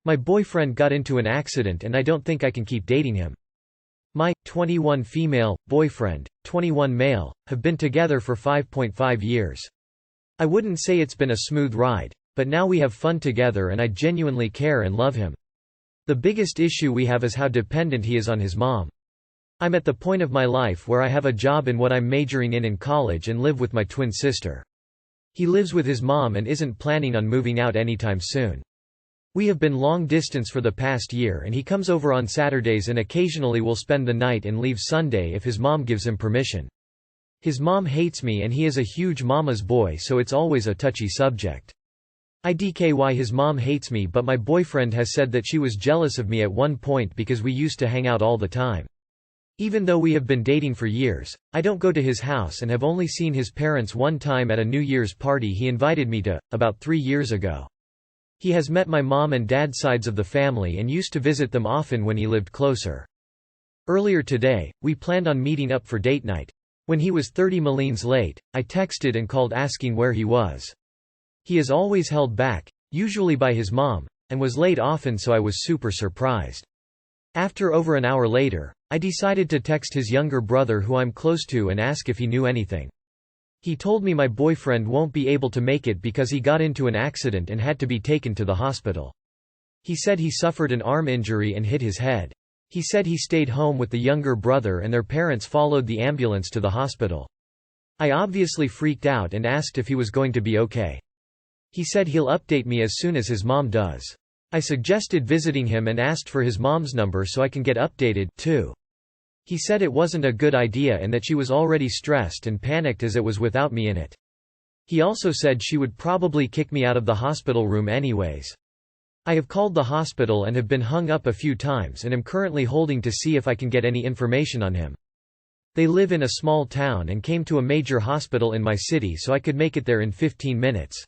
My boyfriend got into an accident and I don't think I can keep dating him. My 21 female boyfriend, 21 male, have been together for 5.5 years. I wouldn't say it's been a smooth ride, but now we have fun together and I genuinely care and love him. The biggest issue we have is how dependent he is on his mom. I'm at the point of my life where I have a job in what I'm majoring in college and live with my twin sister. He lives with his mom and isn't planning on moving out anytime soon. We have been long distance for the past year and he comes over on Saturdays and occasionally will spend the night and leave Sunday if his mom gives him permission. His mom hates me and he is a huge mama's boy, so it's always a touchy subject. IDK why his mom hates me, but my boyfriend has said that she was jealous of me at one point because we used to hang out all the time. Even though we have been dating for years, I don't go to his house and have only seen his parents one time at a New Year's party he invited me to, about 3 years ago. He has met my mom and dad's sides of the family and used to visit them often when he lived closer. Earlier today, we planned on meeting up for date night. When he was 30 minutes late, I texted and called asking where he was. He is always held back, usually by his mom, and was late often, so I was super surprised. After over an hour later, I decided to text his younger brother who I'm close to and ask if he knew anything. He told me my boyfriend won't be able to make it because he got into an accident and had to be taken to the hospital. He said he suffered an arm injury and hit his head. He said he stayed home with the younger brother and their parents followed the ambulance to the hospital. I obviously freaked out and asked if he was going to be okay. He said he'll update me as soon as his mom does. I suggested visiting him and asked for his mom's number so I can get updated, too. He said it wasn't a good idea and that she was already stressed and panicked as it was without me in it. He also said she would probably kick me out of the hospital room anyways. I have called the hospital and have been hung up a few times and am currently holding to see if I can get any information on him. They live in a small town and came to a major hospital in my city so I could make it there in 15 minutes.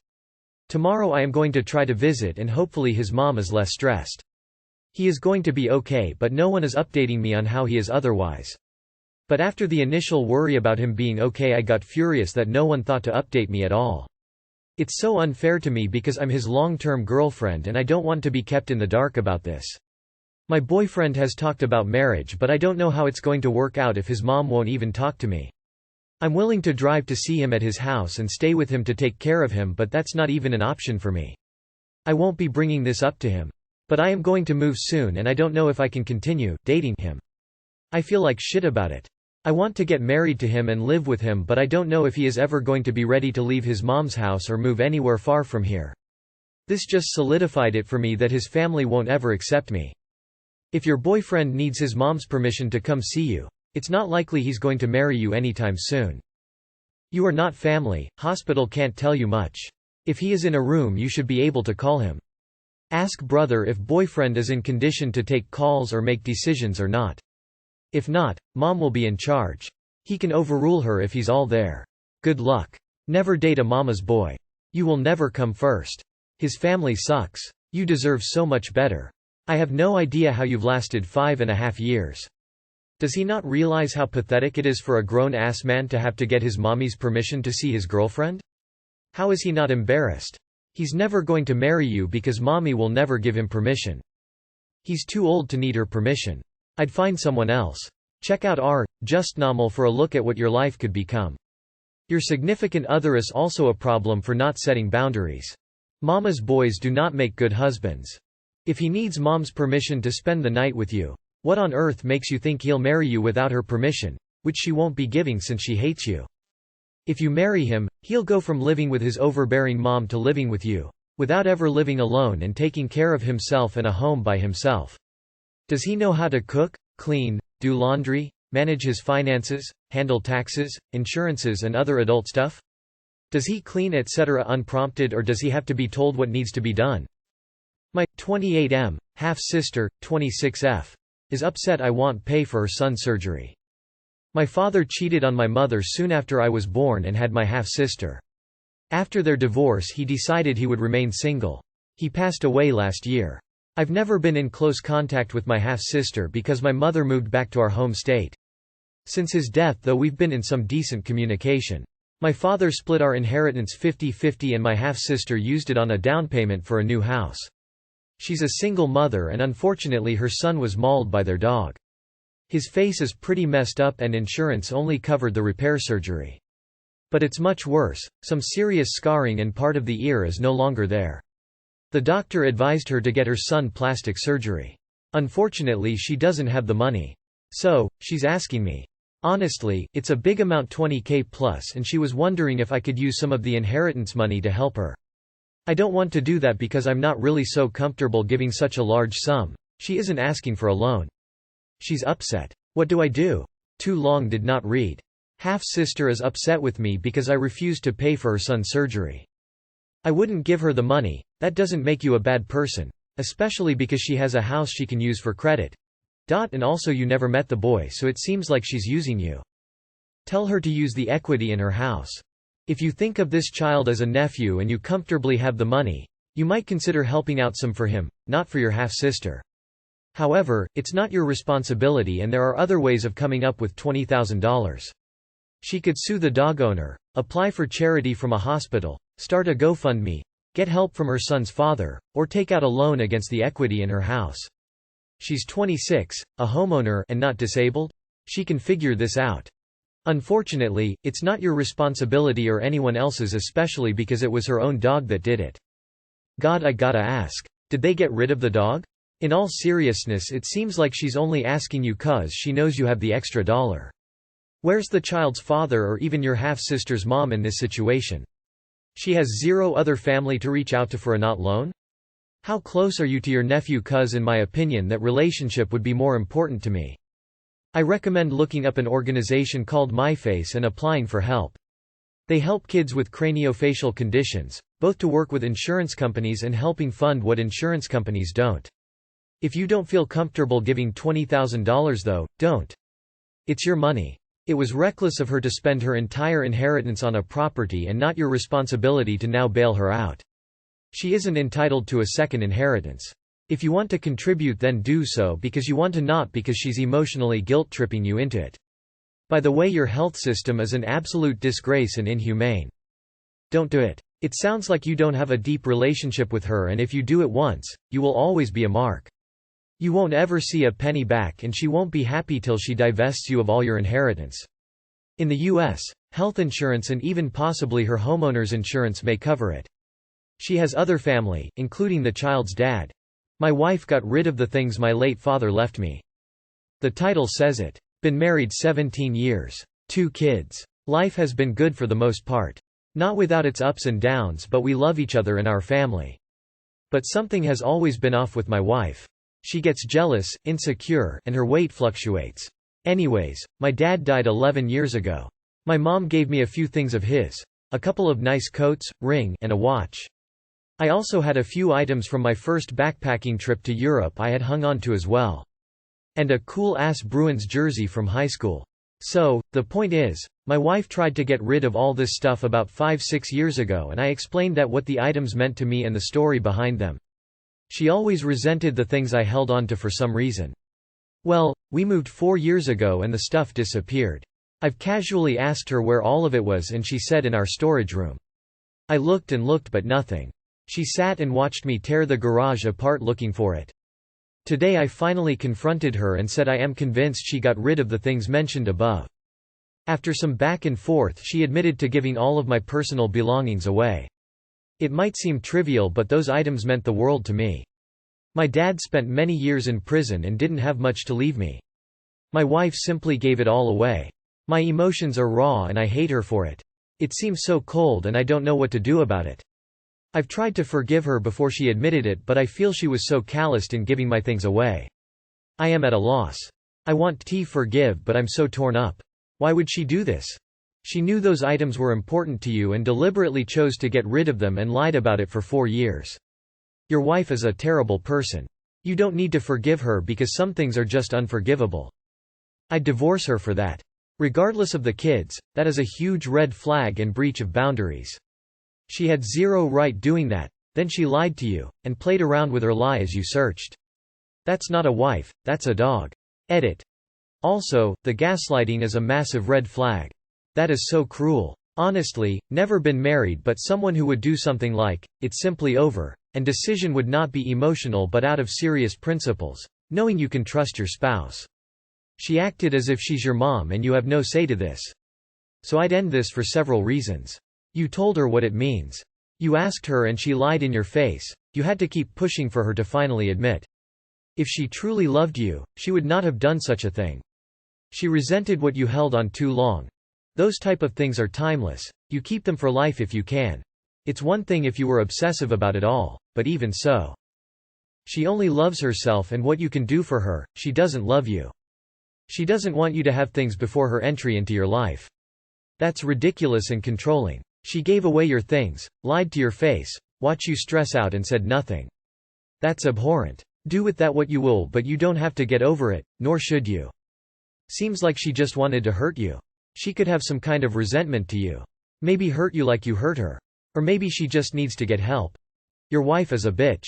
Tomorrow I am going to try to visit and hopefully his mom is less stressed. He is going to be okay, but no one is updating me on how he is otherwise. But after the initial worry about him being okay, I got furious that no one thought to update me at all. It's so unfair to me because I'm his long-term girlfriend and I don't want to be kept in the dark about this. My boyfriend has talked about marriage, but I don't know how it's going to work out if his mom won't even talk to me. I'm willing to drive to see him at his house and stay with him to take care of him, but that's not even an option for me. I won't be bringing this up to him. But I am going to move soon and I don't know if I can continue dating him. I feel like shit about it. I want to get married to him and live with him, but I don't know if he is ever going to be ready to leave his mom's house or move anywhere far from here. This just solidified it for me that his family won't ever accept me. If your boyfriend needs his mom's permission to come see you, it's not likely he's going to marry you anytime soon. You are not family, hospital can't tell you much. If he is in a room you should be able to call him. Ask brother if boyfriend is in condition to take calls or make decisions or not. If not, mom will be in charge. He can overrule her if he's all there. Good luck. Never date a mama's boy. You will never come first. His family sucks. You deserve so much better. I have no idea how you've lasted 5.5 years. Does he not realize how pathetic it is for a grown-ass man to have to get his mommy's permission to see his girlfriend? How is he not embarrassed? He's never going to marry you because mommy will never give him permission. He's too old to need her permission. I'd find someone else. Check out r/justnormal for a look at what your life could become. Your significant other is also a problem for not setting boundaries. Mama's boys do not make good husbands. If he needs mom's permission to spend the night with you, what on earth makes you think he'll marry you without her permission, which she won't be giving since she hates you? If you marry him, he'll go from living with his overbearing mom to living with you, without ever living alone and taking care of himself and a home by himself. Does he know how to cook, clean, do laundry, manage his finances, handle taxes, insurances and other adult stuff? Does he clean etc. unprompted, or does he have to be told what needs to be done? My 28M, half-sister, 26F, is upset I won't pay for her son's surgery. My father cheated on my mother soon after I was born and had my half-sister. After their divorce he decided he would remain single. He passed away last year. I've never been in close contact with my half-sister because my mother moved back to our home state. Since his death though we've been in some decent communication. My father split our inheritance 50-50 and my half-sister used it on a down payment for a new house. She's a single mother and unfortunately her son was mauled by their dog. His face is pretty messed up and insurance only covered the repair surgery. But it's much worse, some serious scarring and part of the ear is no longer there. The doctor advised her to get her son plastic surgery. Unfortunately she doesn't have the money. So, she's asking me. Honestly, it's a big amount, 20k plus, and she was wondering if I could use some of the inheritance money to help her. I don't want to do that because I'm not really so comfortable giving such a large sum. She isn't asking for a loan. She's upset. What do I do? Too long did not read. Half-sister is upset with me because I refused to pay for her son's surgery. I wouldn't give her the money. That doesn't make you a bad person. Especially because she has a house she can use for credit. And also you never met the boy, so it seems like she's using you. Tell her to use the equity in her house. If you think of this child as a nephew and you comfortably have the money, you might consider helping out some for him, not for your half-sister. However, it's not your responsibility and there are other ways of coming up with $20,000. She could sue the dog owner, apply for charity from a hospital, start a GoFundMe, get help from her son's father, or take out a loan against the equity in her house. She's 26, a homeowner and not disabled? She can figure this out. Unfortunately, it's not your responsibility or anyone else's, especially because it was her own dog that did it. God, I gotta ask. Did they get rid of the dog? In all seriousness, it seems like she's only asking you 'cause she knows you have the extra dollar. Where's the child's father or even your half-sister's mom in this situation? She has zero other family to reach out to for a not loan? How close are you to your nephew? 'Cause in my opinion that relationship would be more important to me. I recommend looking up an organization called MyFace and applying for help. They help kids with craniofacial conditions, both to work with insurance companies and helping fund what insurance companies don't. If you don't feel comfortable giving $20,000 though, don't. It's your money. It was reckless of her to spend her entire inheritance on a property and not your responsibility to now bail her out. She isn't entitled to a second inheritance. If you want to contribute then do so because you want to, not because she's emotionally guilt-tripping you into it. By the way, your health system is an absolute disgrace and inhumane. Don't do it. It sounds like you don't have a deep relationship with her, and if you do it once, you will always be a mark. You won't ever see a penny back and she won't be happy till she divests you of all your inheritance. In the US, health insurance and even possibly her homeowner's insurance may cover it. She has other family, including the child's dad. My wife got rid of the things my late father left me. The title says it. Been married 17 years. 2 kids. Life has been good for the most part. Not without its ups and downs, but we love each other and our family. But something has always been off with my wife. She gets jealous, insecure, and her weight fluctuates. Anyways, my dad died 11 years ago. My mom gave me a few things of his. A couple of nice coats, ring, and a watch. I also had a few items from my first backpacking trip to Europe I had hung on to as well. And a cool-ass Bruins jersey from high school. So, the point is, my wife tried to get rid of all this stuff about 5-6 years ago and I explained that what the items meant to me and the story behind them. She always resented the things I held on to for some reason. Well, we moved 4 years ago and the stuff disappeared. I've casually asked her where all of it was and she said in our storage room. I looked and looked but nothing. She sat and watched me tear the garage apart looking for it. Today I finally confronted her and said I am convinced she got rid of the things mentioned above. After some back and forth she admitted to giving all of my personal belongings away. It might seem trivial but those items meant the world to me. My dad spent many years in prison and didn't have much to leave me. My wife simply gave it all away. My emotions are raw and I hate her for it. It seems so cold and I don't know what to do about it. I've tried to forgive her before she admitted it but I feel she was so calloused in giving my things away. I am at a loss. I want to forgive but I'm so torn up. Why would she do this? She knew those items were important to you and deliberately chose to get rid of them and lied about it for 4 years. Your wife is a terrible person. You don't need to forgive her because some things are just unforgivable. I'd divorce her for that. Regardless of the kids, that is a huge red flag and breach of boundaries. She had zero right doing that, then she lied to you, and played around with her lie as you searched. That's not a wife, that's a dog. Edit. Also, the gaslighting is a massive red flag. That is so cruel. Honestly, never been married but someone who would do something like, "It's simply over," and decision would not be emotional but out of serious principles, knowing you can trust your spouse. She acted as if she's your mom and you have no say to this. So I'd end this for several reasons. You told her what it means. You asked her and she lied in your face. You had to keep pushing for her to finally admit. If she truly loved you, she would not have done such a thing. She resented what you held on too long. Those type of things are timeless. You keep them for life if you can. It's one thing if you were obsessive about it all, but even so. She only loves herself and what you can do for her. She doesn't love you. She doesn't want you to have things before her entry into your life. That's ridiculous and controlling. She gave away your things, lied to your face, watched you stress out and said nothing. That's abhorrent. Do with that what you will, but you don't have to get over it, nor should you. Seems like she just wanted to hurt you. She could have some kind of resentment to you. Maybe hurt you like you hurt her. Or maybe she just needs to get help. Your wife is a bitch.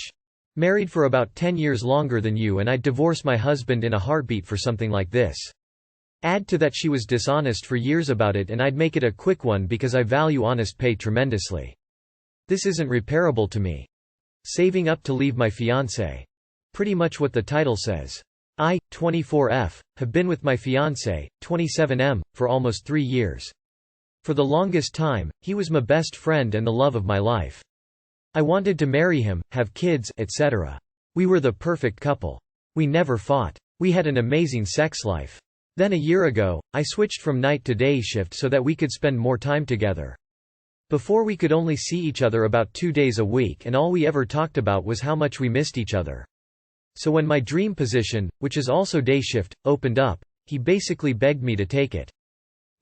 Married for about 10 years longer than you and I'd divorce my husband in a heartbeat for something like this. Add to that she was dishonest for years about it and I'd make it a quick one because I value honest pay tremendously. This isn't repairable to me. Saving up to leave my fiance. Pretty much what the title says. I, 24F, have been with my fiancé, 27M, for almost 3 years. For the longest time, he was my best friend and the love of my life. I wanted to marry him, have kids, etc. We were the perfect couple. We never fought. We had an amazing sex life. Then a year ago, I switched from night to day shift so that we could spend more time together. Before we could only see each other about 2 days a week and all we ever talked about was how much we missed each other. So when my dream position, which is also day shift, opened up, he basically begged me to take it.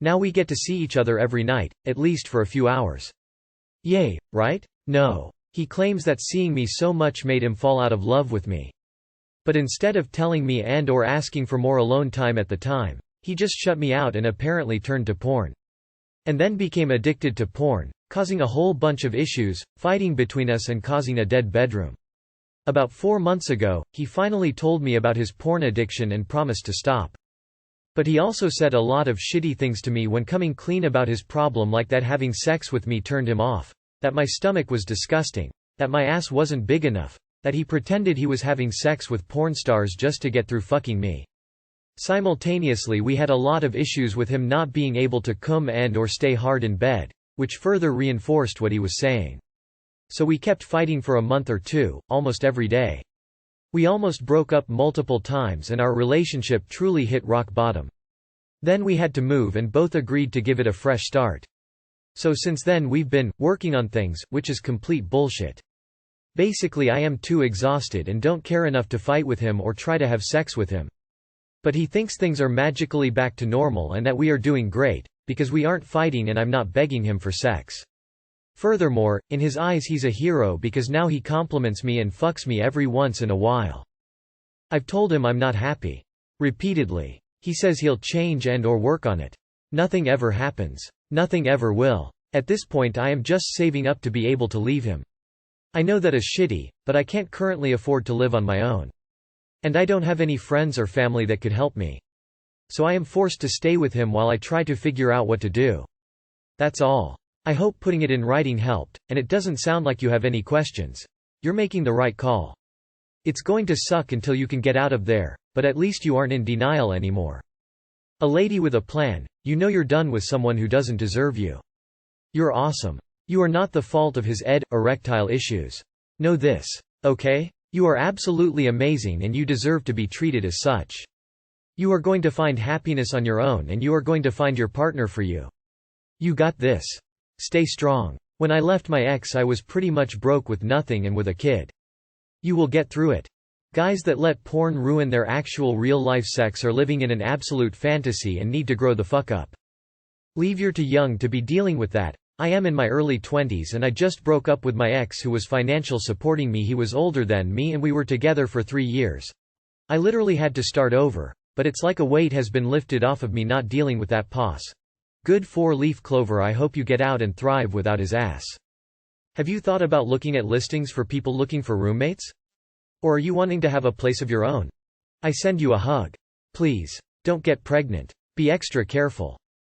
Now we get to see each other every night, at least for a few hours. Yay, right? No. He claims that seeing me so much made him fall out of love with me. But instead of telling me and/or asking for more alone time at the time, he just shut me out and apparently turned to porn. And then became addicted to porn, causing a whole bunch of issues, fighting between us and causing a dead bedroom. About 4 months ago, he finally told me about his porn addiction and promised to stop. But he also said a lot of shitty things to me when coming clean about his problem, like that having sex with me turned him off, that my stomach was disgusting, that my ass wasn't big enough, that he pretended he was having sex with porn stars just to get through fucking me. Simultaneously we had a lot of issues with him not being able to come and/or stay hard in bed, which further reinforced what he was saying. So we kept fighting for a month or two, almost every day. We almost broke up multiple times and our relationship truly hit rock bottom. Then we had to move and both agreed to give it a fresh start. So since then we've been working on things, which is complete bullshit. Basically I am too exhausted and don't care enough to fight with him or try to have sex with him. But he thinks things are magically back to normal and that we are doing great, because we aren't fighting and I'm not begging him for sex. Furthermore, in his eyes he's a hero because now he compliments me and fucks me every once in a while. I've told him I'm not happy. Repeatedly. He says he'll change and/or work on it. Nothing ever happens. Nothing ever will. At this point I am just saving up to be able to leave him. I know that is shitty, but I can't currently afford to live on my own. And I don't have any friends or family that could help me. So I am forced to stay with him while I try to figure out what to do. That's all. I hope putting it in writing helped, and it doesn't sound like you have any questions. You're making the right call. It's going to suck until you can get out of there, but at least you aren't in denial anymore. A lady with a plan, you know you're done with someone who doesn't deserve you. You're awesome. You are not the fault of his erectile issues. Know this. Okay? You are absolutely amazing and you deserve to be treated as such. You are going to find happiness on your own and you are going to find your partner for you. You got this. Stay strong. When I left my ex I was pretty much broke with nothing and with a kid. You will get through it. Guys that let porn ruin their actual real-life sex are living in an absolute fantasy and need to grow the fuck up. Leave you're too young to be dealing with that. I am in my early 20s and I just broke up with my ex who was financial supporting me. He was older than me and we were together for 3 years. I literally had to start over, but it's like a weight has been lifted off of me not dealing with that pos. Good 4-leaf clover. I hope you get out and thrive without his ass. Have you thought about looking at listings for people looking for roommates? Or are you wanting to have a place of your own? I send you a hug. Please. Don't get pregnant. Be extra careful.